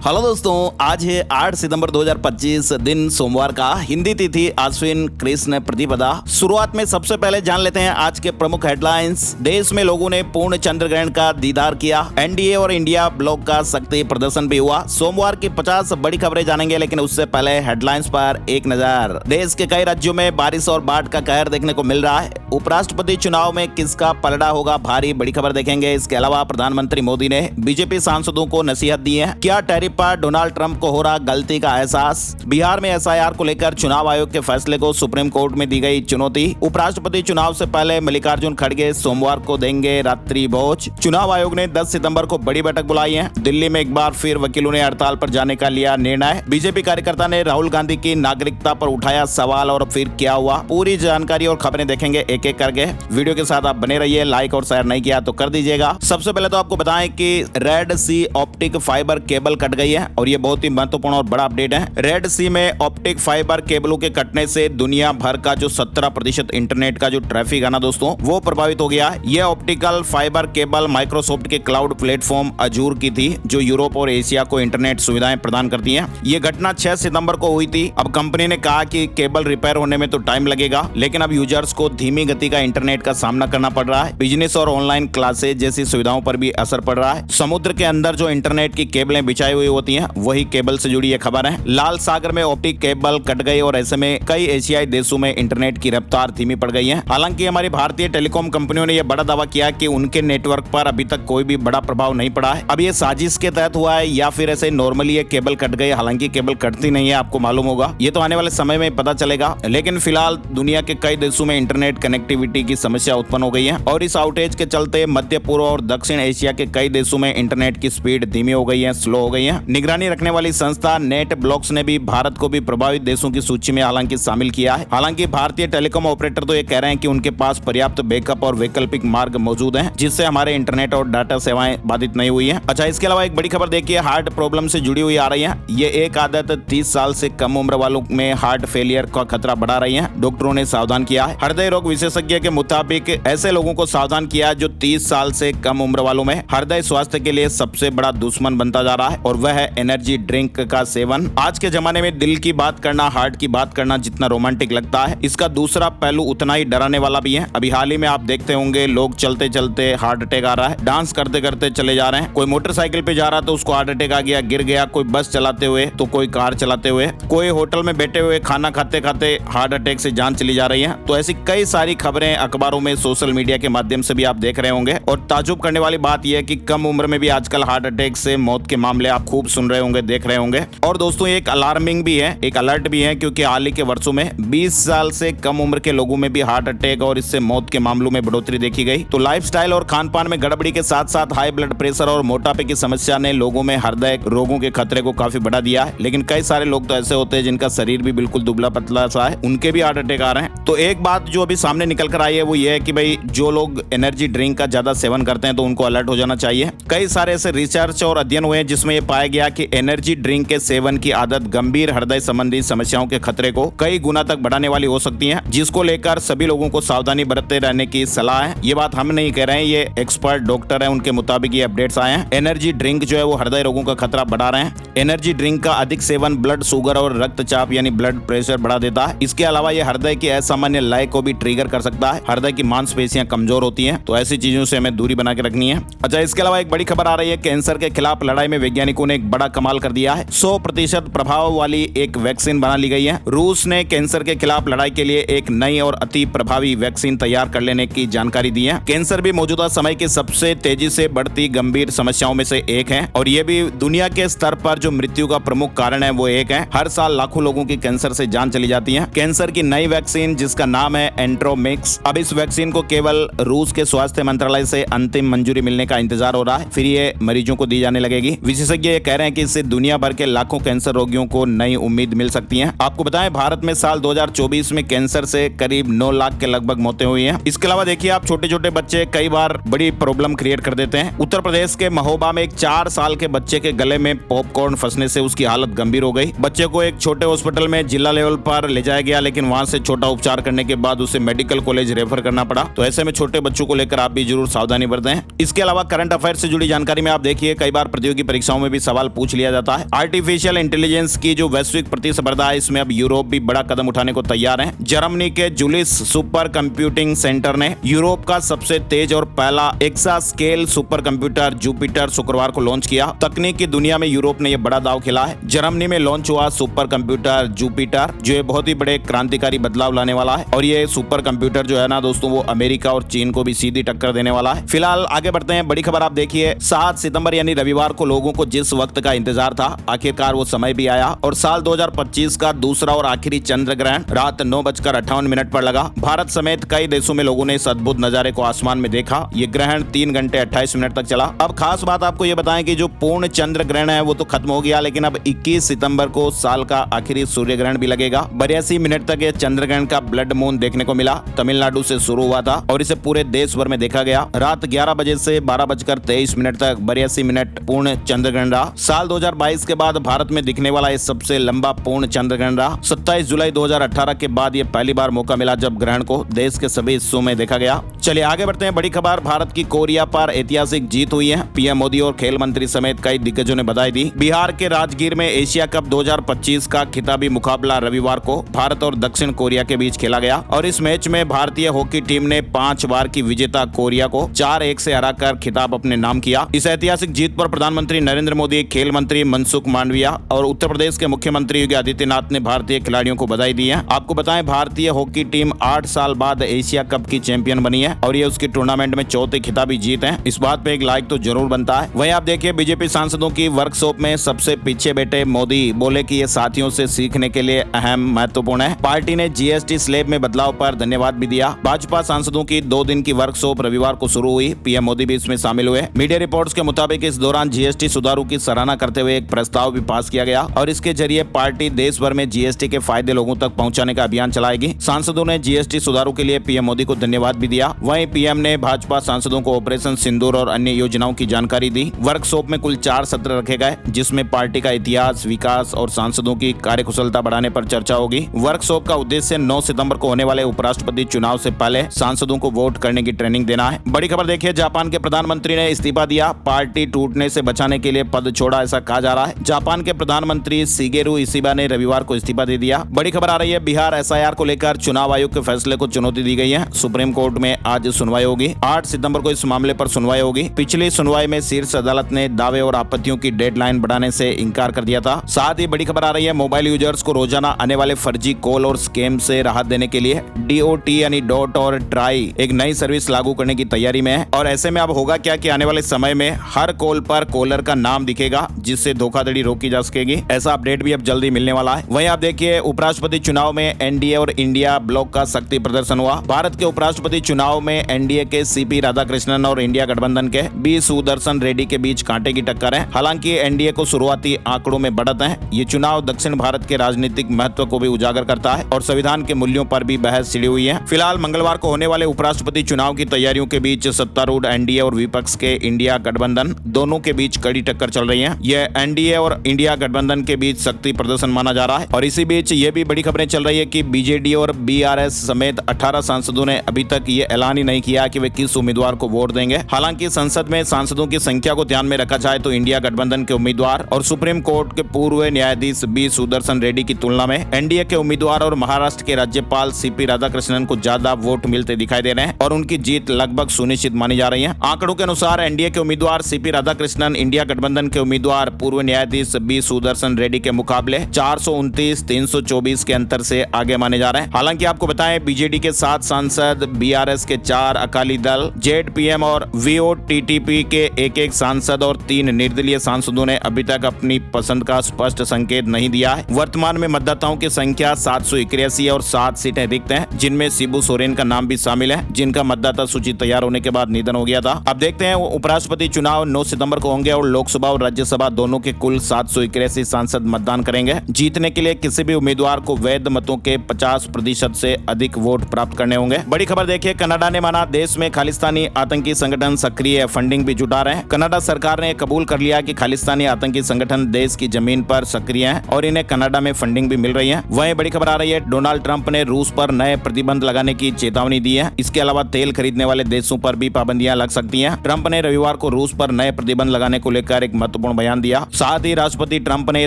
Hello दोस्तों, आज है 8 सितंबर 2025 दिन सोमवार का। हिंदी तिथि आश्विन कृष्ण प्रतिपदा। शुरुआत में सबसे पहले जान लेते हैं आज के प्रमुख हेडलाइंस। देश में लोगों ने पूर्ण चंद्र ग्रहण का दीदार किया। एनडीए और इंडिया ब्लॉक का शक्ति प्रदर्शन भी हुआ। सोमवार की 50 बड़ी खबरें जानेंगे, लेकिन उससे पहले हेडलाइंस पर एक नजर। देश के कई राज्यों में बारिश और बाढ़ का कहर देखने को मिल रहा है। उपराष्ट्रपति चुनाव में किसका पलड़ा होगा भारी, बड़ी खबर देखेंगे। इसके अलावा प्रधानमंत्री मोदी ने बीजेपी सांसदों को नसीहत दी है। क्या टैरिफ पर डोनाल्ड ट्रंप को हो रहा गलती का एहसास। बिहार में एसआईआर को लेकर चुनाव आयोग के फैसले को सुप्रीम कोर्ट में दी गई चुनौती। उपराष्ट्रपति चुनाव से पहले मल्लिकार्जुन खड़गे सोमवार को देंगे रात्रि भोज। चुनाव आयोग ने 10 सितंबर को बड़ी बैठक बुलाई है। दिल्ली में एक बार फिर वकीलों ने हड़ताल पर जाने का लिया निर्णय। बीजेपी कार्यकर्ता ने राहुल गांधी की नागरिकता पर उठाया सवाल, और फिर क्या हुआ, पूरी जानकारी और खबरें देखेंगे एक एक करके। वीडियो के साथ आप बने रहिए। लाइक और शेयर नहीं किया तो कर दीजिएगा। सबसे पहले तो आपको बताएं कि रेड सी ऑप्टिक फाइबर केबल कट गई है, और ये बहुत ही महत्वपूर्ण और बड़ा अपडेट है। रेड सी में ऑप्टिक फाइबर केबलों के कटने से दुनिया भर का जो 17% इंटरनेट का जो ट्रैफिक है ना दोस्तों, वो प्रभावित हो गया। ये ऑप्टिकल फाइबर केबल माइक्रोसॉफ्ट के क्लाउड प्लेटफॉर्म अजूर की थी, जो यूरोप और एशिया को इंटरनेट सुविधाएं प्रदान करती है। ये घटना 6 सितंबर को हुई थी। अब कंपनी ने कहा कि केबल रिपेयर होने में तो टाइम लगेगा, लेकिन अब यूजर्स को धीमी गति का इंटरनेट का सामना करना पड़ रहा है। बिजनेस और ऑनलाइन क्लासेज जैसी सुविधाओं पर भी असर पड़ रहा है। समुद्र के अंदर जो इंटरनेट की केबलें बिछाई हुई होती हैं, वही केबल से जुड़ी ये खबर है। लाल सागर में ऑप्टिक केबल कट गई, और ऐसे में कई एशियाई देशों में इंटरनेट की रफ्तार धीमी पड़ गई है। हालांकि हमारी भारतीय टेलीकॉम कंपनियों ने यह बड़ा दावा किया कि उनके नेटवर्क पर अभी तक कोई भी बड़ा प्रभाव नहीं पड़ा है। अब ये साजिश के तहत हुआ है या फिर ऐसे नॉर्मली ये केबल कट गई। हालांकि केबल कटती नहीं है, आपको मालूम होगा। ये तो आने वाले समय में पता चलेगा, लेकिन फिलहाल दुनिया के कई देशों में इंटरनेट कनेक्टिविटी की समस्या उत्पन्न हो गई है, और इस आउटेज के चलते मध्य पूर्व और दक्षिण एशिया के कई देशों में इंटरनेट की स्पीड धीमी हो गई है, स्लो हो गई है। निगरानी रखने वाली संस्था नेट ब्लॉक्स ने भी भारत को भी प्रभावित देशों की सूची में हालांकि शामिल किया है। हालांकि भारतीय टेलीकॉम ऑपरेटर तो ये कह रहे हैं कि उनके पास पर्याप्त बैकअप और वैकल्पिक मार्ग मौजूद हैं, जिससे हमारे इंटरनेट और डाटा सेवाएं बाधित नहीं हुई हैं। अच्छा, इसके अलावा एक बड़ी खबर देखिए, हार्ट प्रॉब्लम से जुड़ी हुई आ रही है। ये एक आदत 30 साल से कम उम्र वालों में हार्ट फेलियर का खतरा बढ़ा रही है। डॉक्टरों ने सावधान किया है। हृदय रोग विशेषज्ञ के मुताबिक ऐसे लोगों को सावधान किया जो 30 साल से कम उम्र वालों में हृदय स्वास्थ्य के लिए सबसे बड़ा दुश्मन बनता जा रहा है, और वह है एनर्जी ड्रिंक का सेवन। आज के जमाने में दिल की बात करना, हार्ट की बात करना जितना रोमांटिक लगता है, इसका दूसरा पहलू उतना ही डराने वाला भी है। अभी हाल ही में आप देखते होंगे, लोग चलते चलते हार्ट अटैक आ रहा है, डांस करते करते चले जा रहे हैं। कोई मोटरसाइकिल पे जा रहा तो उसको हार्ट अटैक आ गया, गिर गया। कोई बस चलाते हुए तो कोई कार चलाते हुए, कोई होटल में बैठे हुए खाना खाते खाते हार्ट अटैक से जान चली जा रही है। तो ऐसी कई सारी खबरें अखबारों में, सोशल मीडिया के माध्यम से भी आप देख रहे होंगे। और ताजुब करने वाली बात यह है कि कम उम्र में भी आजकल हार्ट अटैक से मौत के मामले आप खूब सुन रहे होंगे, देख रहे होंगे। और दोस्तों, एक अलार्मिंग भी है, एक अलर्ट भी है, क्योंकि हाल ही के वर्षों में 20 साल से कम उम्र के लोगों में भी हार्ट अटैक और इससे मौत के मामलों में बढ़ोतरी देखी गई। तो लाइफस्टाइल और खान पान में गड़बड़ी के साथ साथ हाई ब्लड प्रेशर और मोटापे की समस्या ने लोगों में हृदय रोगों के खतरे को काफी बढ़ा दिया है। लेकिन कई सारे लोग तो ऐसे होते हैं जिनका शरीर भी बिल्कुल दुबला पतला सा है, उनके भी हार्ट अटैक आ रहे हैं। तो एक बात जो अभी सामने निकल कर आई है वो ये है कि भाई, जो लोग एनर्जी ड्रिंक का ज्यादा सेवन करते हैं तो उनको अलर्ट हो जाना चाहिए। कई सारे ऐसे रिसर्च और अध्ययन हुए हैं जिसमें ये पाया गया कि एनर्जी ड्रिंक के सेवन की आदत गंभीर हृदय संबंधी समस्याओं के खतरे को कई गुना तक बढ़ाने वाली हो सकती है, जिसको लेकर सभी लोगों को सावधानी बरतते रहने की सलाह है। ये बात हम नहीं कह रहे हैं, ये एक्सपर्ट डॉक्टर हैं, उनके मुताबिक ये अपडेट्स आए हैं। एनर्जी ड्रिंक जो है वो हृदय रोगों का खतरा बढ़ा रहे हैं। एनर्जी ड्रिंक का अधिक सेवन ब्लड शुगर और रक्तचाप यानी ब्लड प्रेशर बढ़ा देता है। इसके अलावा ये हृदय की असामान्य लय को भी ट्रिगर कर सकता है। हृदय की मांसपेशियां कमजोर होती हैं, तो ऐसी चीजों से हमें दूरी बना के रखनी है। अच्छा, इसके अलावा एक बड़ी खबर आ रही है, कैंसर के खिलाफ लड़ाई में वैज्ञानिकों ने एक बड़ा कमाल कर दिया है। 100% प्रभाव वाली एक वैक्सीन बना ली गई है। रूस ने कैंसर के खिलाफ लड़ाई के लिए एक नई और अति प्रभावी वैक्सीन तैयार कर लेने की जानकारी दी है। कैंसर भी मौजूदा समय की सबसे तेजी से बढ़ती गंभीर समस्याओं में से एक है, और ये भी दुनिया के स्तर पर जो मृत्यु का प्रमुख कारण है वो एक है। हर साल लाखों लोगों की कैंसर से जान चली जाती है। कैंसर की नई वैक्सीन जिसका नाम है एंट्रोमिक्स, अब इस वैक्सीन को केवल रूस के स्वास्थ्य मंत्रालय से अंतिम मंजूरी मिलने का इंतजार हो रहा है, फिर ये मरीजों को दी जाने लगेगी। विशेषज्ञ ये कह रहे हैं कि इससे दुनिया भर के लाखों कैंसर रोगियों को नई उम्मीद मिल सकती है। आपको बताएं, भारत में साल 2024 में कैंसर से करीब 9 लाख के लगभग मौतें हुई हैं। इसके अलावा देखिए आप, छोटे छोटे बच्चे कई बार बड़ी प्रॉब्लम क्रिएट कर देते हैं। उत्तर प्रदेश के महोबा में एक 4 साल के बच्चे के गले में पॉपकॉर्न फंसने से उसकी हालत गंभीर हो गई। बच्चे को एक छोटे हॉस्पिटल में जिला लेवल पर ले जाया गया, लेकिन वहां से छोटा उपचार करने के बाद उसे मेडिकल कॉलेज रेफर करना पड़ा। तो ऐसे में छोटे बच्चों को लेकर आप भी जरूर सावधानी बरतें। इसके अलावा करंट अफेयर से जुड़ी जानकारी में आप देखिए, कई बार प्रतियोगी परीक्षाओं में भी सवाल सवाल पूछ लिया जाता है। आर्टिफिशियल इंटेलिजेंस की जो वैश्विक प्रतिस्पर्धा है, इसमें अब यूरोप भी बड़ा कदम उठाने को तैयार है। जर्मनी के जुलिस सुपर कंप्यूटिंग सेंटर ने यूरोप का सबसे तेज और पहला exascale super computer Jupiter शुक्रवार को लॉन्च किया। तकनीक की दुनिया में यूरोप ने यह बड़ा दाव खेला है। जर्मनी में लॉन्च हुआ सुपर कंप्यूटर जुपिटर, जो ये बहुत ही बड़े क्रांतिकारी बदलाव लाने वाला है। और ये सुपर कंप्यूटर जो है ना दोस्तों, वो अमेरिका और चीन को भी सीधी टक्कर देने वाला है। फिलहाल आगे बढ़ते हैं। बड़ी खबर आप देखिए, 7 सितंबर यानी रविवार को लोगों को जिस वक्त का इंतजार था, आखिरकार वो समय भी आया और साल 2025 का दूसरा और आखिरी चंद्र ग्रहण रात 9:58 पर लगा। भारत समेत कई देशों में लोगों ने इस अद्भुत नजारे को आसमान में देखा। ये ग्रहण 3 घंटे 28 मिनट तक चला। अब खास बात आपको ये बताएं कि जो पूर्ण चंद्र ग्रहण है वो तो खत्म हो गया, लेकिन अब 21 सितंबर को साल का आखिरी सूर्य ग्रहण भी लगेगा। 82 मिनट तक ये चंद्र ग्रहण का ब्लड मून देखने को मिला। तमिलनाडु से शुरू हुआ था और इसे पूरे देश भर में देखा गया। रात 11 बजे से 12:23 तक 82 मिनट पूर्ण चंद्र ग्रहण रहा। साल 2022 के बाद भारत में दिखने वाला ये सबसे लंबा पूर्ण चंद्र ग्रहण रहा। 27 जुलाई 2018 के बाद ये पहली बार मौका मिला जब ग्रहण को देश के सभी हिस्सों में देखा गया। चलिए आगे बढ़ते हैं। बड़ी खबर, भारत की कोरिया पर ऐतिहासिक जीत हुई है। पीएम मोदी और खेल मंत्री समेत कई दिग्गजों ने बधाई दी। बिहार के राजगीर में एशिया कप 2025 का खिताबी मुकाबला रविवार को भारत और दक्षिण कोरिया के बीच खेला गया और इस मैच में भारतीय हॉकी टीम ने 5 बार की विजेता कोरिया को 4-1 से हराकर खिताब अपने नाम किया। इस ऐतिहासिक जीत पर प्रधानमंत्री नरेंद्र मोदी, खेल मंत्री मनसुख मांडविया और उत्तर प्रदेश के मुख्यमंत्री योगी आदित्यनाथ ने भारतीय खिलाड़ियों को बधाई दी है। आपको बताएं, भारतीय हॉकी टीम 8 साल बाद एशिया कप की चैंपियन बनी है और ये उसकी टूर्नामेंट में चौथी खिताबी जीत है। इस बात पे एक लाइक तो जरूर बनता है। वहीं आप देखिए, बीजेपी सांसदों की वर्कशॉप में सबसे पीछे बैठे मोदी बोले कि ये साथियों से सीखने के लिए अहम महत्वपूर्ण है। पार्टी ने जीएसटी स्लैब में बदलाव पर धन्यवाद भी दिया। भाजपा सांसदों की 2 दिन की वर्कशॉप रविवार को शुरू हुई। पीएम मोदी भी इसमें शामिल हुए। मीडिया रिपोर्ट्स के मुताबिक इस दौरान जीएसटी सुधारों की सराहना करते हुए एक प्रस्ताव भी पास किया गया और इसके जरिए पार्टी देश भर में जीएसटी के फायदे लोगों तक पहुंचाने का अभियान चलाएगी। सांसदों ने जीएसटी सुधारों के लिए पीएम मोदी को धन्यवाद भी दिया। वहीं पीएम ने भाजपा सांसदों को ऑपरेशन सिंदूर और अन्य योजनाओं की जानकारी दी। वर्कशॉप में कुल 4 सत्र रखे गए, जिसमें पार्टी का इतिहास, विकास और सांसदों की कार्यकुशलता बढ़ाने पर चर्चा होगी। वर्कशॉप का उद्देश्य 9 सितंबर को होने वाले उपराष्ट्रपति चुनाव से पहले सांसदों को वोट करने की ट्रेनिंग देना है। बड़ी खबर देखिए, जापान के प्रधानमंत्री ने इस्तीफा दिया। पार्टी टूटने से बचाने के लिए पद छोड़ा, ऐसा कहा जा रहा है। जापान के प्रधानमंत्री शिगेरू इशिबा ने रविवार को इस्तीफा दे दिया। बड़ी खबर आ रही है, बिहार एसआईआर को लेकर चुनाव आयोग के फैसले को चुनौती दी गई है। सुप्रीम कोर्ट में आज सुनवाई होगी। 8 सितंबर को इस मामले पर सुनवाई होगी। पिछली सुनवाई में शीर्ष अदालत ने दावे और आपत्तियों की डेडलाइन बढ़ाने से इंकार कर दिया था। साथ ही बड़ी खबर आ रही है, मोबाइल यूजर्स को रोजाना आने वाले फर्जी कॉल और स्कैम से राहत देने के लिए डीओटी यानी डॉट और ट्राई एक नई सर्विस लागू करने की तैयारी में है। और ऐसे में अब होगा क्या कि आने वाले समय में हर कॉल पर कॉलर का नाम दिखेगा, जिससे धोखाधड़ी रोकी जा सकेगी। ऐसा अपडेट भी अब जल्दी मिलने वाला है। वहीं आप देखिए, उपराष्ट्रपति चुनाव में एनडीए और इंडिया ब्लॉक का शक्ति प्रदर्शन हुआ। भारत के उपराष्ट्रपति चुनाव में एनडीए के सीपी राधाकृष्णन और इंडिया गठबंधन के बी सुदर्शन रेड्डी के बीच कांटे की टक्कर है। हालांकि एनडीए को शुरुआती आंकड़ों में बढ़त है। ये चुनाव दक्षिण भारत के राजनीतिक महत्व को भी उजागर करता है और संविधान के मूल्यों पर भी बहस छिड़ी हुई है। फिलहाल मंगलवार को होने वाले उपराष्ट्रपति चुनाव की तैयारियों के बीच सत्तारूढ़ एनडीए और विपक्ष के इंडिया गठबंधन दोनों के बीच कड़ी टक्कर चल रही है। यह एनडीए और इंडिया गठबंधन के बीच शक्ति प्रदर्शन माना जा रहा है। और इसी बीच ये भी बड़ी खबरें चल रही है कि बीजेडी और बीआरएस समेत 18 सांसदों ने अभी तक ये ऐलान ही नहीं किया कि वे किस उम्मीदवार को वोट देंगे। हालांकि संसद में सांसदों की संख्या को ध्यान में रखा जाए तो इंडिया गठबंधन के उम्मीदवार और सुप्रीम कोर्ट के पूर्व न्यायाधीश बी सुदर्शन रेड्डी की तुलना में एनडीए के उम्मीदवार और महाराष्ट्र के राज्यपाल सीपी राधाकृष्णन को ज्यादा वोट मिलते दिखाई दे रहे हैं और उनकी जीत लगभग सुनिश्चित मानी जा रही है। आंकड़ों के अनुसार एनडीए के उम्मीदवार सीपी राधाकृष्णन इंडिया गठबंधन के उम्मीदवार पूर्व न्यायाधीश बी सुदर्शन रेड्डी के मुकाबले 429-324 के अंतर से आगे माने जा रहे हैं। हालांकि आपको बताएं, बीजेडी के 7 सांसद, बीआरएस के 4, अकाली दल, जेडपीएम और वीओटीटीपी के 1-1 सांसद और 3 निर्दलीय सांसदों ने अभी तक अपनी पसंद का स्पष्ट संकेत नहीं दिया है। वर्तमान में मतदाताओं की संख्या 781 और 7 सीटें रिक्त हैं, जिनमें शिबू सोरेन का नाम भी शामिल है, जिनका मतदाता सूची तैयार होने के बाद निधन हो गया था। अब देखते हैं, उपराष्ट्रपति चुनाव 9 सितंबर को होंगे और लोकसभा और राज्यसभा दोनों के कुल 781 सांसद मतदान करेंगे। जीतने के लिए किसी भी उम्मीदवार को वैध मतों के 50% से अधिक वोट प्राप्त करने होंगे। बड़ी खबर देखिए, कनाडा ने माना देश में खालिस्तानी आतंकी संगठन सक्रिय है, फंडिंग भी जुटा रहे हैं। कनाडा सरकार ने कबूल कर लिया कि खालिस्तानी आतंकी संगठन देश की जमीन पर सक्रिय हैं और इन्हें कनाडा में फंडिंग भी मिल रही है। वहीं बड़ी खबर आ रही है, डोनाल्ड ट्रंप ने रूस पर नए प्रतिबंध लगाने की चेतावनी दी है। इसके अलावा तेल खरीदने वाले देशों पर भी पाबंदियां लग सकती हैं। ट्रंप ने रविवार को रूस पर नए प्रतिबंध लगाने को लेकर एक महत्वपूर्ण बयान दिया। साथ ही राष्ट्रपति ट्रंप ने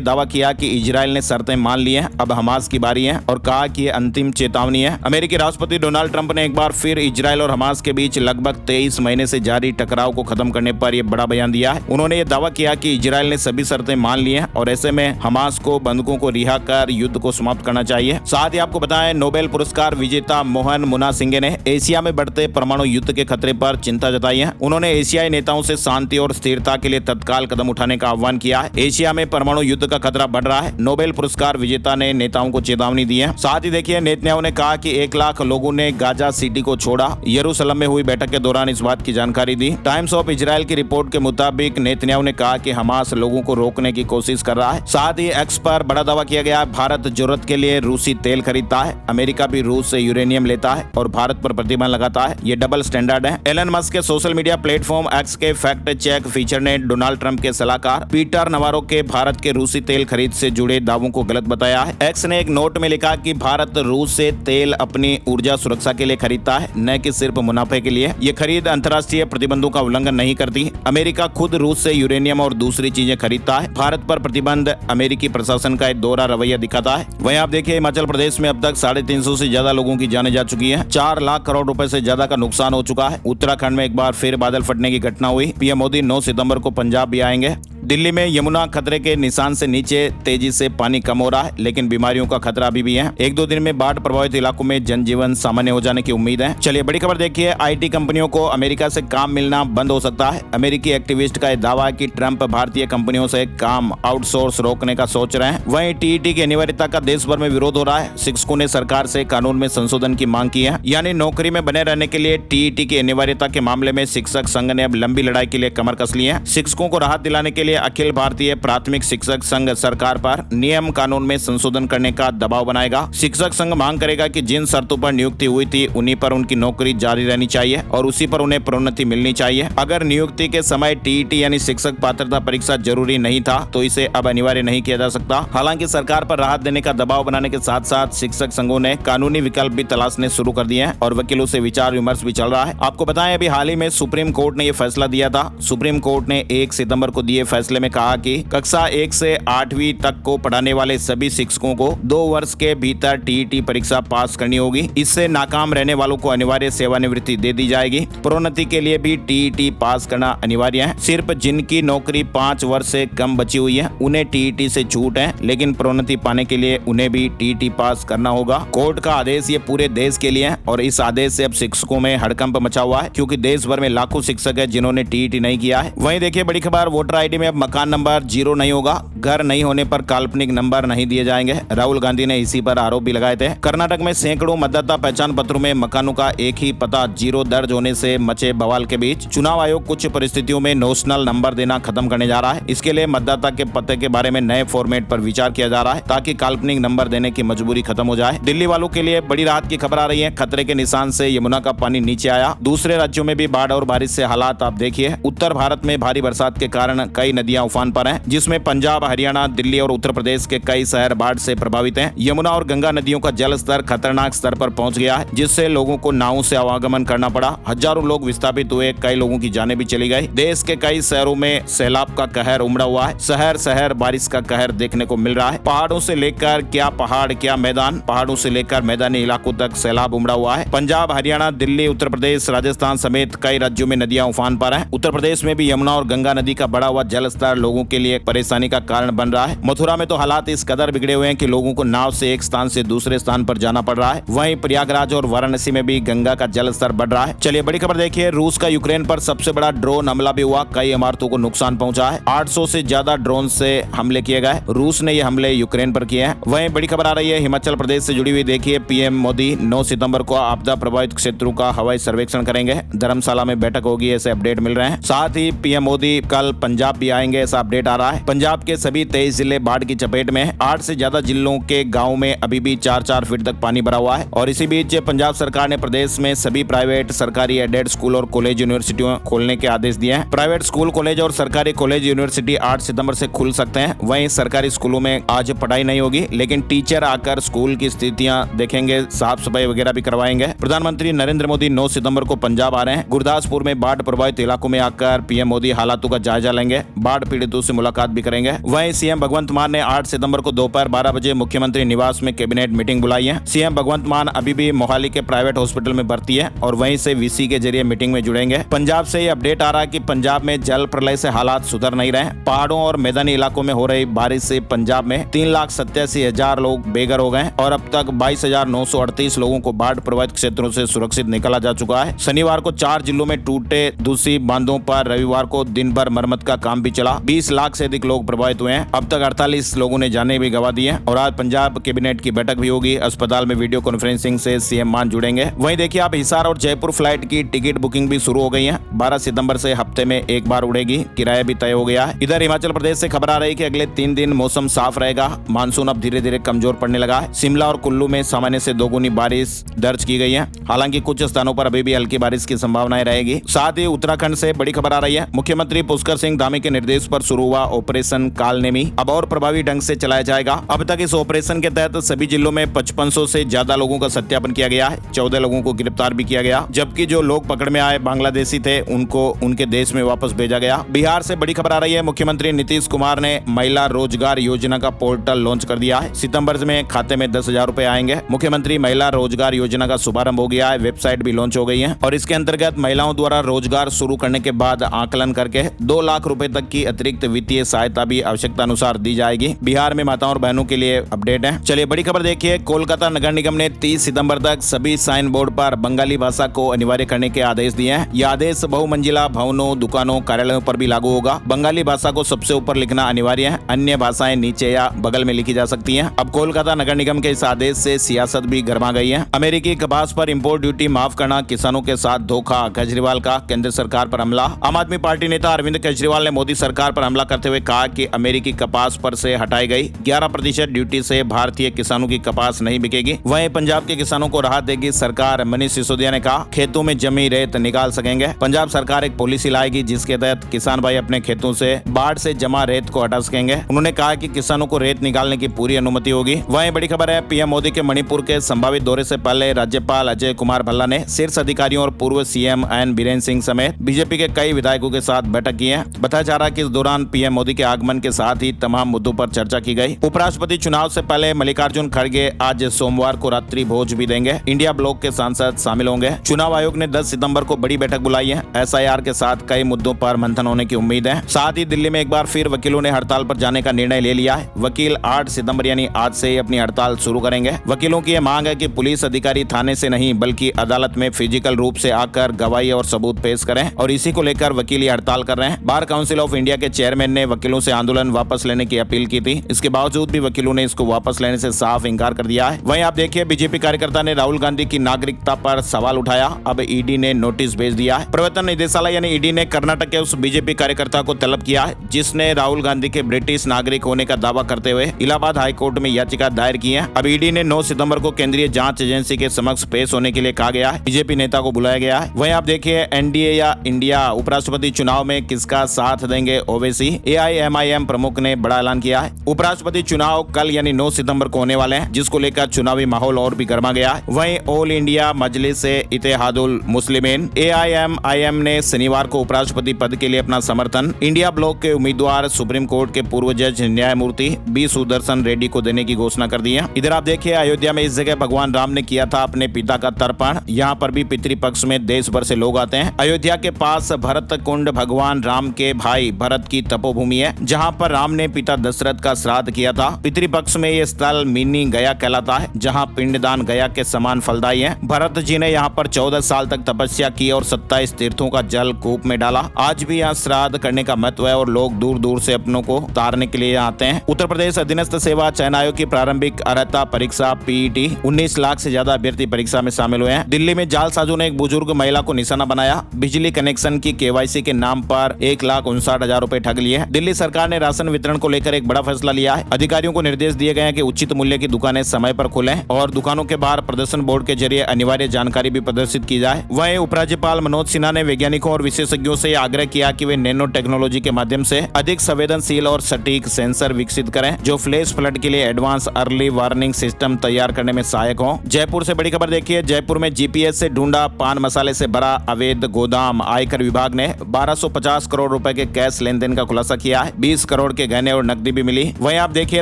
दावा किया कि इजराइल ने शर्तें मान ली हैं, अब हमास की बारी है, और कहा कि ये अंतिम चेतावनी है। अमेरिकी राष्ट्रपति डोनाल्ड ट्रंप ने एक बार फिर इजराइल और हमास के बीच लगभग 23 महीने से जारी टकराव को खत्म करने पर यह बड़ा बयान दिया है। उन्होंने ये दावा किया कि इजराइल ने सभी शर्तें मान ली हैं और ऐसे में हमास को बंधकों को रिहा कर युद्ध को समाप्त करना चाहिए। साथ ही आपको बताएं, नोबेल पुरस्कार विजेता मोहन मुनासिंगे ने एशिया में बढ़ते परमाणु युद्ध के खतरे पर चिंता जताई है। उन्होंने एशियाई नेताओं से शांति और स्थिरता के लिए तत्काल कदम उठाने का आह्वान किया है। एशिया में परमाणु युद्ध का खतरा बढ़ रहा है, नोबेल पुरस्कार विजेता ने नेताओं को चेतावनी दी है। साथ ही देखिए, नेतन्याहू ने कहा कि 1 लाख लोगों ने गाजा सिटी को छोड़ा। यरूशलेम में हुई बैठक के दौरान इस बात की जानकारी दी। टाइम्स ऑफ इजराइल की रिपोर्ट के मुताबिक नेतन्याहू ने कहा कि हमास लोगों को रोकने की कोशिश कर रहा है। साथ ही एक्स पर बड़ा दावा किया गया, भारत जरूरत के लिए रूसी तेल खरीदता है, अमेरिका भी रूस से यूरेनियम लेता है और भारत पर प्रतिबंध लगाता है। ये डबल स्टैंडर्ड है। एलन मस्क के सोशल मीडिया प्लेटफॉर्म एक्स के फैक्ट चेक फीचर ने डोनाल्ड ट्रंप के सलाहकार पीटर नवारो के भारत के रूसी तेल खरीद से जुड़े दावों को गलत बताया है। एक्स ने एक नोट में लिखा कि भारत रूस से तेल अपनी ऊर्जा सुरक्षा के लिए खरीदता है, न कि सिर्फ मुनाफे के लिए। ये खरीद अंतर्राष्ट्रीय प्रतिबंधों का उल्लंघन नहीं करती। अमेरिका खुद रूस से यूरेनियम और दूसरी चीजें खरीदता है। भारत पर प्रतिबंध अमेरिकी प्रशासन का एक दोहरा रवैया दिखाता है। वहीं आप देखिए, हिमाचल प्रदेश में अब तक 350 से ज्यादा लोगों की जानें जा चुकी है। 4 लाख करोड़ रुपए से ज्यादा का नुकसान हो चुका है। उत्तराखंड में एक बार फिर बादल फटने की घटना हुई। पीएम मोदी 9 सितंबर को पंजाब भी आएंगे। दिल्ली में यमुना खतरे के निशान से नीचे तेजी से पानी कम हो रहा है, लेकिन बीमारियों का खतरा अभी भी है। 1-2 दिन में बाढ़ प्रभावित इलाकों में जनजीवन सामान्य हो जाने की उम्मीद है। चलिए बड़ी खबर देखिए, आईटी कंपनियों को अमेरिका से काम मिलना बंद हो सकता है। अमेरिकी एक्टिविस्ट का यह दावा है कि ट्रंप भारतीय कंपनियों से काम आउटसोर्स रोकने का सोच रहे हैं। वहीं टीईटी की अनिवार्यता का देश भर में विरोध हो रहा है। शिक्षकों ने सरकार से कानून में संशोधन की मांग की है, यानी नौकरी में बने रहने के लिए टीईटी की अनिवार्यता के मामले में शिक्षक संघ ने अब लंबी लड़ाई के लिए कमर कस ली है। शिक्षकों को राहत दिलाने के लिए अखिल भारतीय प्राथमिक शिक्षक संघ सरकार पर नियम कानून में संशोधन करने का दबाव बनाएगा। शिक्षक संघ मांग करेगा कि जिन शर्तों पर नियुक्ति हुई थी उन्हीं पर उनकी नौकरी जारी रहनी चाहिए और उसी पर उन्हें प्रोन्नति मिलनी चाहिए। अगर नियुक्ति के समय टीईटी यानी शिक्षक पात्रता परीक्षा जरूरी नहीं था तो इसे अब अनिवार्य नहीं किया जा सकता। हालांकि सरकार पर राहत देने का दबाव बनाने के साथ साथ शिक्षक संघों ने कानूनी विकल्प भी तलाशने शुरू कर दिए हैं और वकीलों से विचार विमर्श भी चल रहा है। आपको बताएं, अभी हाल ही में सुप्रीम कोर्ट ने यह फैसला दिया था। सुप्रीम कोर्ट ने 1 सितंबर को दिए फैसले में कहा कि कक्षा 1 से 8वीं तक को पढ़ाने वाले सभी शिक्षकों को 2 वर्ष के भीतर टीईटी परीक्षा पास करनी होगी। इससे नाकाम रहने वालों को अनिवार्य सेवानिवृत्ति दे दी जाएगी। प्रोन्नति के लिए भी टीईटी पास करना अनिवार्य है। सिर्फ जिनकी नौकरी 5 वर्ष से कम बची हुई है उन्हें टीईटी से छूट है, लेकिन प्रोन्नति पाने के लिए उन्हें भी टीईटी पास करना होगा। कोर्ट का आदेश ये पूरे देश के लिए है और इस आदेश से अब शिक्षकों में हड़कंप मचा हुआ है, क्योंकि देश भर में लाखों शिक्षक है जिन्होंने टीईटी नहीं किया है। वहीं देखिए बड़ी खबर, वोटर आईडी में अब मकान नंबर 0 नहीं होगा। घर नहीं होने पर काल्पनिक नंबर नहीं दिए जाएंगे। राहुल गांधी ने इसी पर आरोप भी लगाए थे। कर्नाटक में सैकड़ों मतदाता पहचान पत्रों में मकानों का एक ही पता 0 दर्ज होने से मचे बवाल के बीच चुनाव आयोग कुछ परिस्थितियों में नोशनल नंबर देना खत्म करने जा रहा है। इसके लिए मतदाता के पते के बारे में नए फॉर्मेट पर विचार किया जा रहा है ताकि काल्पनिक नंबर देने की मजबूरी खत्म हो जाए। दिल्ली वालों के लिए बड़ी राहत की खबर आ रही है। खतरे के निशान से यमुना का पानी नीचे आया। दूसरे राज्यों में भी बाढ़ और बारिश से हालात आप देखिए। उत्तर भारत में भारी बरसात के कारण कई नदियां उफान पर हैं, जिसमें पंजाब, हरियाणा, दिल्ली और उत्तर प्रदेश के कई शहर बाढ़ से प्रभावित हैं। यमुना और गंगा नदियों का जल स्तर खतरनाक स्तर पर पहुंच गया है, जिससे लोगों को नावों से आवागमन करना पड़ा। हजारों लोग विस्थापित हुए, कई लोगों की जानें भी चली गई। देश के कई शहरों में सैलाब का कहर उमड़ा हुआ है। शहर शहर बारिश का कहर देखने को मिल रहा है। पहाड़ों से लेकर क्या पहाड़ क्या मैदान, पहाड़ों से लेकर मैदानी इलाकों तक सैलाब उमड़ा हुआ है। पंजाब, हरियाणा, दिल्ली, उत्तर प्रदेश, राजस्थान समेत कई राज्यों में नदियां उफान पर हैं। उत्तर प्रदेश में भी यमुना और गंगा नदी का बढ़ा हुआ जल स्तर लोगों के लिए परेशानी का कारण बन रहा है। मथुरा में तो हालात इस कदर बिगड़े हुए हैं कि लोगों को नाव से एक स्थान से दूसरे स्थान पर जाना पड़ रहा है। वहीं प्रयागराज और वाराणसी में भी गंगा का जल स्तर बढ़ रहा है। चलिए बड़ी खबर देखिए, रूस का यूक्रेन पर सबसे बड़ा ड्रोन हमला भी हुआ। कई इमारतों को नुकसान पहुंचा है। 800 से ज्यादा ड्रोन से हमले किए गए। रूस ने ये हमले यूक्रेन पर किए हैं। वहीं बड़ी खबर आ रही है हिमाचल प्रदेश से जुड़ी हुई। देखिए, पीएम मोदी 9 सितंबर को आपदा प्रभावित क्षेत्रों का हवाई सर्वेक्षण करेंगे। धर्मशाला में बैठक होगी, ऐसे अपडेट मिल रहे हैं। साथ ही पीएम मोदी कल पंजाब भी आएंगे, ऐसा अपडेट आ रहा है। पंजाब के सभी 23 जिले बाढ़ की चपेट में। 8 से ज्यादा जिलों के गाँव में अभी भी 4-4 फीट तक पानी भरा हुआ है। और इसी बीच पंजाब सरकार ने प्रदेश में सभी प्राइवेट, सरकारी एडेड स्कूल और कॉलेज, यूनिवर्सिटियों खोलने के आदेश दिए हैं। प्राइवेट स्कूल, कॉलेज और सरकारी कॉलेज, यूनिवर्सिटी 8 सितंबर से खुल सकते हैं। वहीं सरकारी स्कूलों में आज पढ़ाई नहीं होगी, लेकिन टीचर आकर स्कूल की स्थितियां देखेंगे, साफ सफाई वगैरह भी करवाएंगे। प्रधानमंत्री नरेंद्र मोदी 9 सितंबर को पंजाब आ रहे हैं। गुरदासपुर में बाढ़ प्रभावित इलाकों में आकर पीएम मोदी हालातों का जायजा लेंगे। बाढ़ पीड़ितों से मुलाकात भी करेंगे। वहीं सीएम भगवंत मान ने 8 सितंबर को दोपहर 12 बजे मुख्यमंत्री निवास में कैबिनेट मीटिंग बुलाई है। सीएम भगवंत मान अभी भी मोहाली के प्राइवेट हॉस्पिटल में भर्ती है और वहीं से वीसी के जरिए मीटिंग में जुड़ेंगे। पंजाब से ये अपडेट आ रहा है कि पंजाब में जल प्रलय से हालात सुधर नहीं रहे। पहाड़ों और मैदानी इलाकों में हो रही बारिश से पंजाब में 3,87,000 लोग बेघर हो गए और अब तक 22,938 लोगों को बाढ़ प्रभावित क्षेत्रों से सुरक्षित निकाला जा चुका है। शनिवार को 4 जिलों में टूटे दूसरी बांधों पर रविवार को दिन भर मरम्मत का काम भी चला। 20 लाख से अधिक लोग प्रभावित हुए हैं। अब तक 48 लोगों ने जाने भी गंवा दी है और आज पंजाब कैबिनेट की बैठक भी होगी। अस्पताल में वीडियो कॉन्फ्रेंसिंग से सीएम मान जुड़ेंगे। वहीं देखिए आप, हिसार और जयपुर फ्लाइट की टिकट बुकिंग भी शुरू हो गई है। 12 सितंबर से हफ्ते में एक बार उड़ेगी। किराया भी तय हो गया है। इधर हिमाचल प्रदेश से खबर आ रही है कि अगले 3 दिन मौसम साफ रहेगा। मानसून अब धीरे धीरे कमजोर पड़ने लगा है। शिमला और कुल्लू में सामान्य से दोगुनी बारिश दर्ज की गई है। हालांकि कुछ स्थानों पर अभी भी हल्की बारिश की संभावनाएं रहेगी। साथ ही उत्तराखंड से बड़ी खबर आ रही है। मुख्यमंत्री पुष्कर सिंह धामी के निर्देश पर शुरू हुआ ऑपरेशन कालनेमी अब और प्रभावी ढंग से चलाया जाएगा। अब तक इस ऑपरेशन के तहत सभी जिलों में 5500 से ज्यादा लोगों का सत्यापन किया गया है। 14 लोगों को गिरफ्तार भी किया गया, जबकि जो लोग पकड़ में आए बांग्लादेशी थे उनको उनके देश में वापस भेजा गया। बिहार से बड़ी खबर आ रही है। मुख्यमंत्री नीतीश कुमार ने महिला रोजगार योजना का पोर्टल लॉन्च कर दिया है। सितंबर में खाते में 10,000 रुपए आएंगे। मुख्यमंत्री महिला रोजगार योजना का शुभारंभ हो गया है। वेबसाइट भी लॉन्च हो गई है और इसके अंतर्गत महिलाओं द्वारा रोजगार शुरू करने के बाद आकलन करके 2 लाख रुपए तक की अतिरिक्त वित्तीय सहायता भी आवश्यकता अनुसार दी जाएगी। बिहार में माताओं और बहनों के लिए अपडेट है। चलिए बड़ी खबर देखिए। कोलकाता नगर निगम ने 30 सितंबर तक सभी साइन बोर्ड पर बंगाली भाषा को अनिवार्य करने के आदेश दिए हैं। यह आदेश बहुमंजिला भवनों, दुकानों, कार्यालयों पर भी लागू होगा। बंगाली भाषा को सबसे ऊपर लिखना अनिवार्य है। अन्य भाषाएं नीचे या बगल में लिखी जा सकती हैं। अब कोलकाता नगर निगम के इस आदेश से सियासत भी गर्मा गई है। अमेरिकी कपास पर इंपोर्ट ड्यूटी माफ करना, किसानों के साथ धोखा, केजरीवाल का केंद्र सरकार पर हमला। आम आदमी पार्टी नेता अरविंद केजरीवाल ने मोदी सरकार पर हमला करते हुए कहा कि अमेरिकी कपास पर से हटाई गई 11% ड्यूटी से भारतीय किसानों की कपास नहीं बिकेगी। वहीं पंजाब के किसानों को राहत देगी सरकार। मनीष सिसोदिया ने कहा खेतों में जमी रेत निकाल सकेंगे। पंजाब सरकार एक पॉलिसी लाएगी जिसके तहत किसान भाई अपने खेतों से बाढ़ से जमा रेत को हटा सकेंगे। उन्होंने कहा कि किसानों को रेत निकालने की पूरी अनुमति होगी। वहीं बड़ी खबर है, पीएम मोदी के मणिपुर के संभावित दौरे से पहले राज्यपाल अजय कुमार भल्ला ने शीर्ष अधिकारियों और पूर्व सीएम एन बीरेन सिंह समेत बीजेपी के कई विधायकों के साथ बैठक की है। बताया जा रहा है कि इस दौरान पीएम मोदी के आगमन के साथ ही तमाम मुद्दों पर चर्चा की गई। उपराष्ट्रपति चुनाव से पहले मल्लिकार्जुन खड़गे आज सोमवार को रात्रि भोज भी देंगे। इंडिया ब्लॉक के सांसद शामिल होंगे। चुनाव आयोग ने 10 सितंबर को बड़ी बैठक बुलाई है। एसआईआर के साथ कई मुद्दों पर मंथन होने की उम्मीद है। साथ ही दिल्ली में एक बार फिर वकीलों ने हड़ताल पर जाने का निर्णय ले लिया है। वकील 8 सितंबर यानी आज से ही अपनी हड़ताल शुरू करेंगे। वकीलों की यह मांग है कि पुलिस अधिकारी थाने से नहीं बल्कि अदालत में फिजिकल रूप से आकर गवाही और सबूत पेश करें और इसी को लेकर वकील ये हड़ताल कर रहे हैं। बार काउंसिल ऑफ इंडिया के चेयरमैन ने वकीलों से आंदोलन वापस लेने की अपील की थी। इसके बावजूद भी वकीलों ने इसको वापस लेने से साफ इंकार कर दिया है। वहीं आप देखिए, बीजेपी कार्यकर्ता ने राहुल गांधी की नागरिकता पर सवाल उठाया। अब ईडी ने नोटिस भेज दिया है। प्रवर्तन निदेशालय यानी ईडी ने कर्नाटक के उस बीजेपी कार्यकर्ता को तलब किया है जिसने राहुल गांधी के ब्रिटिश नागरिक होने का दावा करते हुए इलाहाबाद हाईकोर्ट में याचिका दायर की है। अब ईडी ने 9 सितंबर को केंद्रीय जांच एजेंसी के समक्ष पेश होने के लिए कहा गया है। बीजेपी नेता को बुलाया गया है। वहीं आप देखिए, एनडीए या इंडिया उपराष्ट्रपति चुनाव में किसका साथ देंगे ओवैसी। एआईएमआईएम प्रमुख ने बड़ा ऐलान किया है। उपराष्ट्रपति चुनाव कल यानी 9 सितंबर को होने वाले हैं, जिसको लेकर चुनावी माहौल और भी गर्मा गया है। वहीं ऑल इंडिया मजलिस इत्तेहादुल मुस्लिमीन एआईएमआईएम ने शनिवार को उपराष्ट्रपति पद के लिए अपना समर्थन इंडिया ब्लॉक के उम्मीदवार सुप्रीम कोर्ट के पूर्व जज न्यायमूर्ति बी सुदर्शन रेड्डी को देने की घोषणा कर दी है। इधर आप देखिए, अयोध्या में इस जगह भगवान राम ने किया था अपने पिता का तर्पण। यहाँ पर भी पितृपक्ष में देश भर से लोग आते हैं। अयोध्या के पास भरत कुंड भगवान राम के भाई भरत की तपोभूमि है, जहाँ पर राम ने पिता दशरथ का श्राद्ध किया था। पितृपक्ष में ये स्थल मिनी गया कहलाता है, जहाँ पिंडदान गया के समान फलदायी है। भरत जी ने यहाँ पर 14 साल तक तपस्या की और 27 तीर्थों का जल कूप में डाला। आज भी यहाँ श्राद्ध करने का महत्व है और लोग दूर दूर से अपनों को तारने के लिए आते हैं। उत्तर प्रदेश अधीनस्थ सेवा चयन आयोग की प्रारंभिक अर्हता परीक्षा पीईटी 19 लाख से ज्यादा अभ्यर्थी परीक्षा में शामिल हुए हैं। दिल्ली में जालसाजों ने एक बुजुर्ग महिला को निशाना बनाया। बिजली कनेक्शन की केवाईसी के नाम पर 1,59,000 रुपए ठग लिए। दिल्ली सरकार ने राशन वितरण को लेकर एक बड़ा फैसला लिया है। अधिकारियों को निर्देश दिए गए हैं कि उचित मूल्य की दुकानें समय पर खोलें और दुकानों के बाहर प्रदर्शन बोर्ड के जरिए अनिवार्य जानकारी भी प्रदर्शित की जाए। वहीं उपराज्यपाल मनोज सिन्हा ने वैज्ञानिकों और विशेषज्ञों से आग्रह किया कि वे नैनो टेक्नोलॉजी के माध्यम से अधिक संवेदनशील और सटीक सेंसर विकसित करें जो फ्लैश फ्लड के लिए एडवांस अर्ली वार्निंग सिस्टम तैयार करने में सहायक हो। जयपुर से बड़ी खबर देखिए, जयपुर में जीपीएस से ढूंढा पान मसाले से भरा अवैध गोदाम। आयकर विभाग ने 1250 करोड़ रुपए के कैश कैश लेन देन का खुलासा किया है। 20 करोड़ के गहने और नकदी भी मिली। वहीं आप देखिए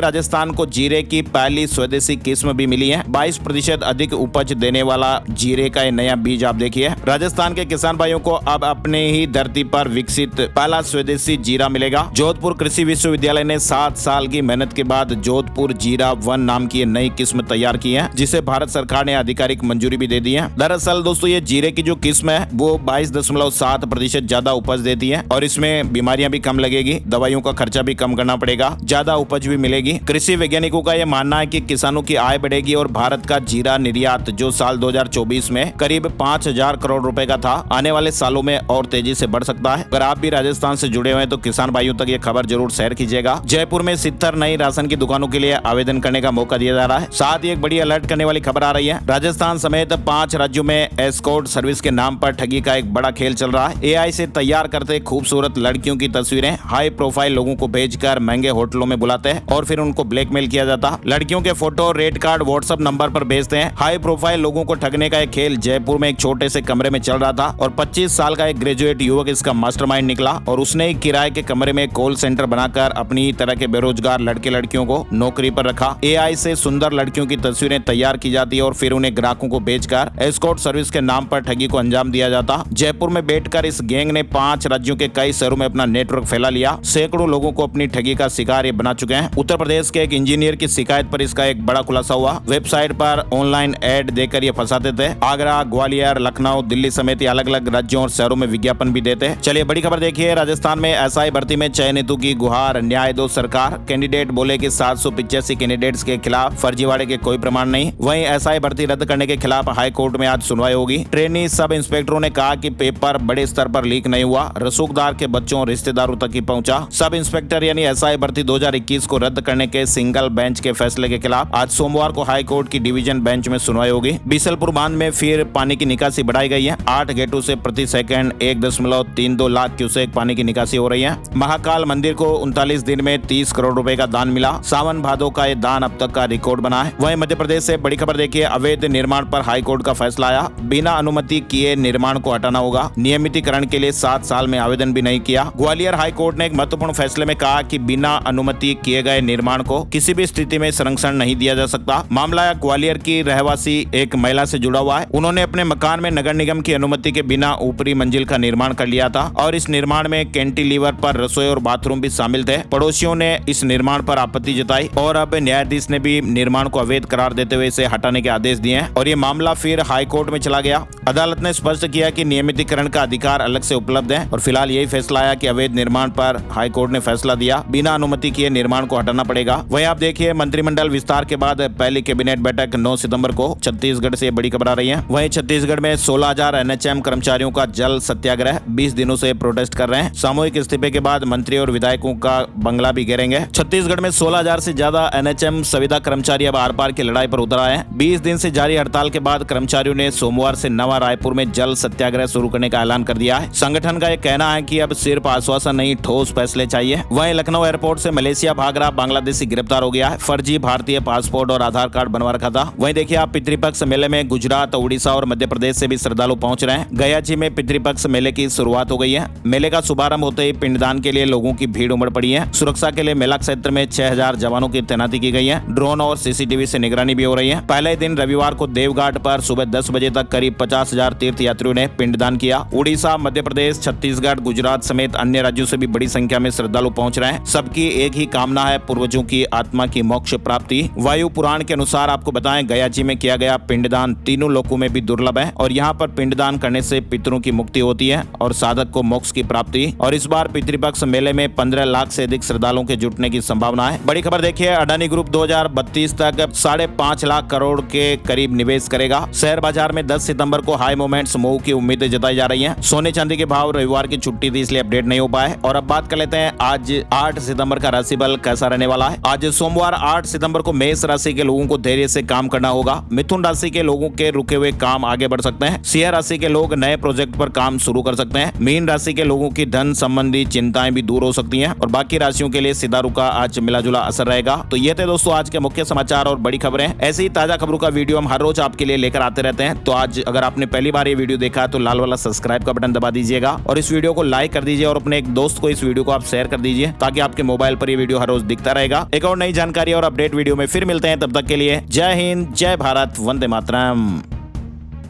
राजस्थान को जीरे की पहली स्वदेशी किस्म भी मिली है। 22% अधिक उपज देने वाला जीरे का नया बीज आप देखिए। राजस्थान के किसान भाइयों को अब अपने ही धरती पर विकसित पहला स्वदेशी जीरा मिलेगा। जोधपुर कृषि विश्वविद्यालय ने 7 साल की मेहनत के बाद जोधपुर जीरा 1 नाम की नई किस्म तैयार की है, जिसे भारत सरकार ने आधिकारिक मंजूरी भी दे दी है। दरअसल दोस्तों ये जीरे की जो किस्म है वो 22.7% ज्यादा उपज देती है और इसमें बीमारियां भी कम लगेगी, दवाइयों का खर्चा भी कम करना पड़ेगा, ज्यादा उपज भी मिलेगी। कृषि वैज्ञानिकों का यह मानना है कि किसानों की आय बढ़ेगी और भारत का जीरा निर्यात जो साल 2024 में करीब 5,000 करोड़ रुपए का था, आने वाले सालों में और तेजी से बढ़ सकता है। अगर आप भी राजस्थान से जुड़े हुए हैं तो किसान भाइयों तक ये खबर जरूर शेयर कीजिएगा। जयपुर में 70 नई राशन की दुकानों के लिए आवेदन करने का मौका दिया जा रहा है। साथ ही एक बड़ी अलर्ट करने वाली खबर आ रही है। राजस्थान समेत 5 राज्यों में एस्कॉर्ट सर्विस के नाम पर ठगी का एक बड़ा खेल चल रहा है। एआई से तैयार करते खूबसूरत लड़कियों की तस्वीरें हाई प्रोफाइल लोगों को भेजकर महंगे होटलों में बुलाते हैं और फिर उनको ब्लैकमेल किया जाता है। लड़कियों के photo rate card WhatsApp number पर भेजते हैं। हाई प्रोफाइल लोगों को ठगने का एक खेल जयपुर में एक छोटे से कमरे में चल रहा था और 25 साल का एक ग्रेजुएट युवक इसका मास्टरमाइंड निकला और उसने ही किराए के कमरे में कॉल सेंटर बनाकर अपनी तरह के बेरोजगार लड़के लड़कियों को नौकरी पर रखा। एआई से सुंदर लड़कियों की तस्वीरें तैयार की जाती है और फिर उन्हें ग्राहकों को बेचकर एस्कॉर्ट सर्विस के नाम पर ठगी को अंजाम दिया जाता। जयपुर में बैठकर इस गैंग ने 5 राज्यों के कई शहरों में अपना नेटवर्क फैला लिया। सैकड़ों लोगों को अपनी ठगी का शिकार ये बना चुके हैं। उत्तर प्रदेश के एक इंजीनियर की शिकायत पर इसका एक बड़ा खुलासा हुआ। वेबसाइट पर ऑनलाइन एड देकर ये फंसाते थे। आगरा, ग्वालियर, लखनऊ, दिल्ली समेत अलग अलग राज्यों और शहरों में विज्ञापन भी देते हैं। चलिए बड़ी खबर देखिए। राजस्थान में एसआई भर्ती में चयनितों की गुहार, न्याय दो सरकार। कैंडिडेट बोले कि 785 कैंडिडेट्स के खिलाफ फर्जीवाड़े के कोई प्रमाण नहीं। वहीं एसआई भर्ती रद्द करने के खिलाफ हाई कोर्ट में आज सुनवाई होगी। ट्रेनी सब इंस्पेक्टरों ने कहा कि पेपर बड़े स्तर पर लीक नहीं हुआ, रसूखदार के बच्चों और रिश्तेदारों तक ही पहुंचा। सब इंस्पेक्टर यानी एसआई भर्ती 2021 को रद्द करने के सिंगल बेंच के फैसले के खिलाफ आज सोमवार को हाई कोर्ट की डिवीजन बेंच में सुनवाई होगी। बीसलपुर बांध में फिर पानी की निकासी बढ़ाई गई है। 8 गेटों से प्रति सेकंड 1.32 लाख क्यूसेक पानी की निकासी हो रही है। महाकाल मंदिर को 39 दिन में 30 करोड़ रुपए का दान मिला। सावन भादो का ये दान अब तक का रिकॉर्ड बना है। वहीं मध्य प्रदेश से बड़ी खबर देखिए। अवैध निर्माण पर हाई कोर्ट का फैसला आया। बिना अनुमति किए निर्माण को हटाना होगा। नियमितीकरण के लिए 7 साल में आवेदन भी नहीं किया। ग्वालियर हाई कोर्ट ने एक महत्वपूर्ण फैसले में कहा कि बिना अनुमति किए गए निर्माण को किसी भी स्थिति में संरक्षण नहीं दिया जा सकता। मामला ग्वालियर की रहवासी एक महिला से जुड़ा हुआ है। उन्होंने अपने मकान में नगर निगम की अनुमति के बिना ऊपरी मंजिल का निर्माण कर लिया था और इस निर्माण में कैंटिलीवर पर रसोई और बाथरूम भी शामिल थे। पड़ोसियों ने इस निर्माण पर आपत्ति जताई और अब न्यायाधीश ने भी निर्माण को अवैध करार देते हुए इसे हटाने के आदेश दिए हैं और ये मामला फिर हाई कोर्ट में चला गया। अदालत ने स्पष्ट किया कि नियमितीकरण का अधिकार अलग से उपलब्ध है और फिलहाल यही फैसला आया कि अवैध निर्माण पर हाई कोर्ट ने फैसला दिया, बिना अनुमति किए निर्माण को हटाना पड़ेगा। वहीं आप देखिए मंत्रिमंडल विस्तार के बाद पहली कैबिनेट बैठक 9 सितंबर को छत्तीसगढ़ से बड़ी खबर आ रही है। वहीं छत्तीसगढ़ में 16,000 एनएचएम कर्मचारियों का जल सत्याग्रह 20 दिनों से प्रोटेस्ट कर रहे हैं। सामूहिक इस्तीफे के बाद मंत्री और विधायकों का बंगला भी घेरेंगे। छत्तीसगढ़ में 16,000 से ज्यादा एनएचएम संविदा कर्मचारी अब आर पार की लड़ाई पर उतर आए हैं। 20 दिन से जारी हड़ताल के बाद कर्मचारियों ने सोमवार से नवा रायपुर में जल सत्याग्रह शुरू करने का ऐलान कर दिया है। संगठन का यह कहना है कि अब सिर्फ आश्वासन नहीं, ठोस फैसले चाहिए। वहीं लखनऊ एयरपोर्ट से मलेशिया भाग रहा बांग्लादेशी गिरफ्तार हो गया है। फर्जी भारतीय पासपोर्ट और आधार कार्ड बनवा रखा था। वहीं देखिए आप पितृपक्ष मेले में गुजरात, उड़ीसा और मध्य प्रदेश से भी श्रद्धालु पहुंच रहे हैं। गया जी में पितृपक्ष मेले की शुरुआत हो गई है। मेले का शुभारंभ होते ही पिंडदान के लिए लोगों की भीड़ उमड़ पड़ी है। सुरक्षा के लिए मेला क्षेत्र में 6,000 जवानों की तैनाती की गई है। ड्रोन और सीसीटीवी से निगरानी भी हो रही है। पहले दिन रविवार को देवघाट पर सुबह 10 बजे तक करीब 50,000 तीर्थ यात्रियों ने पिंडदान किया। उड़ीसा, मध्य प्रदेश, छत्तीसगढ़, गुजरात समेत अन्य राज्यों से भी बड़ी संख्या में श्रद्धालु पहुंच रहे हैं। सबकी एक ही कामना है, पूर्वजों की आत्मा की मोक्ष प्राप्ति। वायु पुराण के अनुसार आपको बताएं, गया जी में किया गया पिंडदान तीनों लोकों में भी दुर्लभ है और यहाँ पर पिंडदान करने से पितरों की मुक्ति होती है और साधक को मोक्ष की प्राप्ति। और इस बार पितृपक्ष मेले में 15 लाख से अधिक श्रद्धालुओं के जुटने की संभावना है। बड़ी खबर देखिए, अडानी ग्रुप 2032 तक 5.5 लाख करोड़ के करीब निवेश करेगा। शेयर बाजार में 10 सितंबर को हाई मोमेंट्स मूव की उम्मीदें जताई जा रही हैं। सोने चांदी के भाव रविवार की छुट्टी थी इसलिए अपडेट नहीं हो पाए। और अब बात कर लेते हैं आज 8 सितंबर का राशिफल कैसा रहने वाला है। आज सोमवार 8 सितंबर को मेष राशि के लोगों को धैर्य से काम करना होगा। मिथुन राशि के लोगों के रुके हुए काम आगे बढ़ सकते हैं। सिंह राशि के लोग नए प्रोजेक्ट पर काम शुरू कर सकते हैं। मीन राशि के लोगों की धन संबंधी चिंताएं भी दूर हो सकती हैं और बाकी राशियों के लिए सीधा रुका आज मिला जुला असर रहेगा। तो ये थे दोस्तों आज के मुख्य समाचार और बड़ी खबरें। ऐसी ही ताजा खबरों का वीडियो हम हर रोज आपके लिए लेकर आते रहते हैं। तो आज अगर आपने पहली बार ये वीडियो देखा तो लाल वाला सब्सक्राइब का बटन दबा दीजिएगा और इस वीडियो को लाइक कर दीजिए और अपने एक दोस्त को इस वीडियो को आप शेयर कर दीजिए ताकि आपके मोबाइल पर ये वीडियो हर रोज दिखता रहेगा। एक और नई जानकारी और अपडेट वीडियो में फिर मिलते हैं, तब तक के लिए जय हिंद, जय भारत, वंदे मातरम।